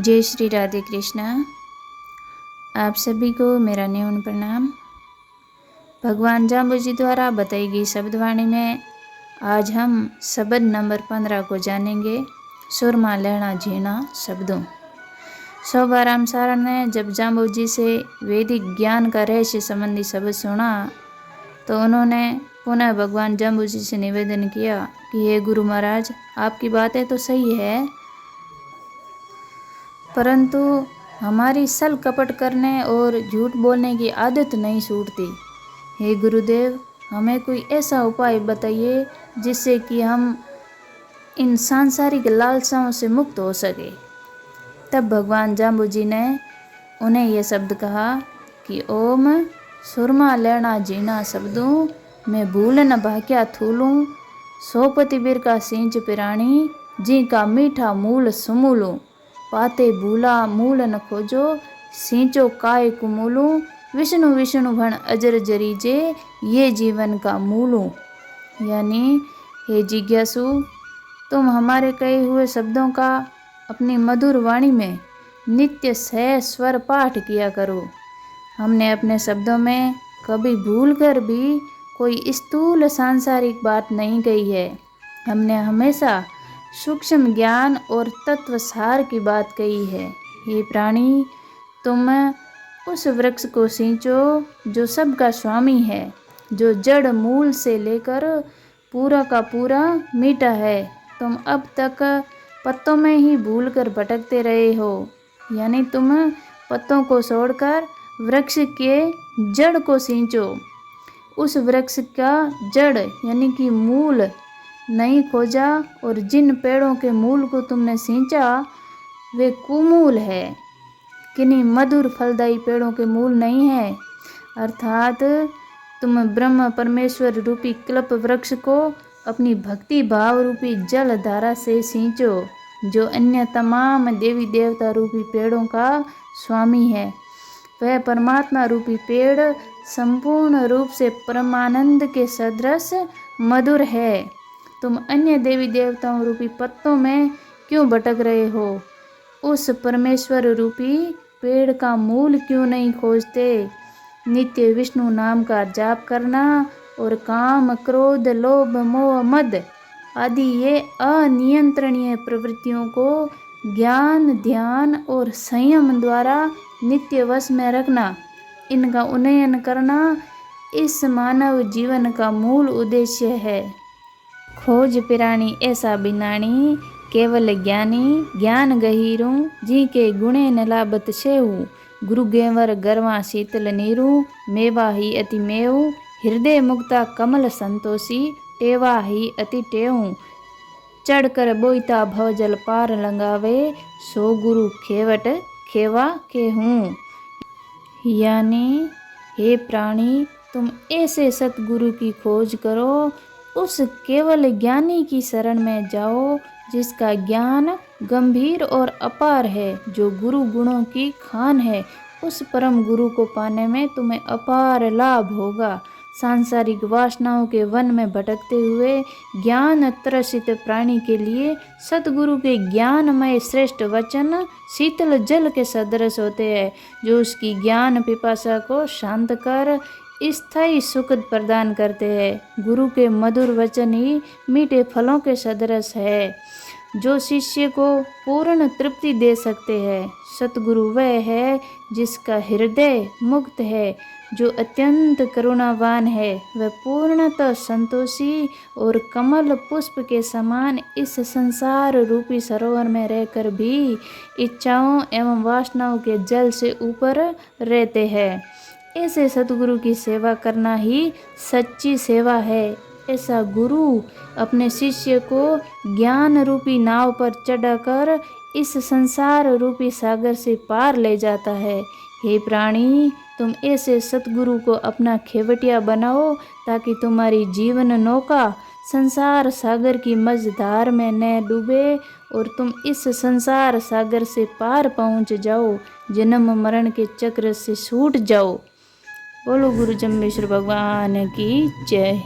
जय श्री राधे कृष्णा। आप सभी को मेरा न्यून प्रणाम। भगवान जाम्बुजी द्वारा बताई गई शब्दवाणी में आज हम शब्द नंबर 15 को जानेंगे। सुरमा लेना झीना शब्दों। सौभाराम सारण ने जब जाम्बुजी से वैदिक ज्ञान का रहस्य संबंधी शब्द सुना तो उन्होंने पुनः भगवान जाम्बुजी से निवेदन किया कि हे गुरु महाराज, आपकी बातें तो सही है, परंतु हमारी सल कपट करने और झूठ बोलने की आदत नहीं छूटती। हे गुरुदेव, हमें कोई ऐसा उपाय बताइए जिससे कि हम इन सांसारिक लालसाओं से मुक्त हो सके। तब भगवान जाम्बुजी ने उन्हें यह शब्द कहा कि ओम सुरमा लेना जीना शब्दों मैं भूल न भाक्या थूलूं, सोपति बीर का सींच पिराणी जी का मीठा मूल सुमूलूं, पाते भूला मूल न खोजो सींचो काय कुमूलूं, विष्णु विष्णु भण अजर जरीजे ये जीवन का मूलूं। यानी हे जिज्ञासु, तुम हमारे कहे हुए शब्दों का अपनी मधुर वाणी में नित्य सह स्वर पाठ किया करो। हमने अपने शब्दों में कभी भूल कर भी कोई स्थूल सांसारिक बात नहीं कही है। हमने हमेशा सूक्ष्म ज्ञान और तत्व सार की बात कही है। ये प्राणी, तुम उस वृक्ष को सींचो जो सबका स्वामी है, जो जड़ मूल से लेकर पूरा का पूरा मीठा है। तुम अब तक पत्तों में ही भूल कर भटकते रहे हो, यानी तुम पत्तों को छोड़कर वृक्ष के जड़ को सींचो। उस वृक्ष का जड़ यानी कि मूल नहीं खोजा और जिन पेड़ों के मूल को तुमने सींचा वे कुमूल है, किन्हीं मधुर फलदायी पेड़ों के मूल नहीं है। अर्थात तुम ब्रह्म परमेश्वर रूपी कल्प वृक्ष को अपनी भक्ति भाव रूपी जल धारा से सींचो, जो अन्य तमाम देवी देवता रूपी पेड़ों का स्वामी है। वह परमात्मा रूपी पेड़ संपूर्ण रूप से परमानंद के सदृश मधुर है। तुम अन्य देवी देवताओं रूपी पत्तों में क्यों भटक रहे हो? उस परमेश्वर रूपी पेड़ का मूल क्यों नहीं खोजते? नित्य विष्णु नाम का जाप करना और काम क्रोध लोभ मोह मद आदि ये अनियंत्रणीय प्रवृत्तियों को ज्ञान ध्यान और संयम द्वारा नित्य वश में रखना, इनका उन्नयन करना इस मानव जीवन का मूल उद्देश्य है। खोज पिराणी ऐसा बिनाणी केवल ज्ञानी ज्ञान गहीरू जी के गुणे न लाभत सेहू, गुरु गेवर गरवा शीतल नीरू मेवा ही अति मेऊ, हृदय मुक्ता कमल संतोषी टेवा ही अति टेऊ, चढ़कर बोईता भवजल पार लंगावे सो गुरु खेवट खेवा के हूँ। यानी हे प्राणी, तुम ऐसे सतगुरु की खोज करो, उस केवल ज्ञानी की शरण में जाओ जिसका ज्ञान गंभीर और अपार है, जो गुरु गुणों की खान है। उस परम गुरु को पाने में तुम्हें अपार लाभ होगा। सांसारिक वासनाओं के वन में भटकते हुए ज्ञान त्रसित प्राणी के लिए सतगुरु के ज्ञानमय श्रेष्ठ वचन शीतल जल के सदृश होते हैं, जो उसकी ज्ञान पिपासा को शांत कर स्थायी सुख प्रदान करते हैं। गुरु के मधुर वचन ही मीठे फलों के सदृश है, जो शिष्य को पूर्ण तृप्ति दे सकते हैं। सतगुरु वह है जिसका हृदय मुक्त है, जो अत्यंत करुणावान है। वह पूर्णतः संतोषी और कमल पुष्प के समान इस संसार रूपी सरोवर में रहकर भी इच्छाओं एवं वासनाओं के जल से ऊपर रहते हैं। ऐसे सतगुरु की सेवा करना ही सच्ची सेवा है। ऐसा गुरु अपने शिष्य को ज्ञान रूपी नाव पर चढ़ाकर इस संसार रूपी सागर से पार ले जाता है। हे प्राणी, तुम ऐसे सतगुरु को अपना खेवटिया बनाओ ताकि तुम्हारी जीवन नौका संसार सागर की मझधार में न डूबे और तुम इस संसार सागर से पार पहुंच जाओ, जन्म मरण के चक्र से छूट जाओ। बोलो गुरु जम्बेश्वर भगवान की जय।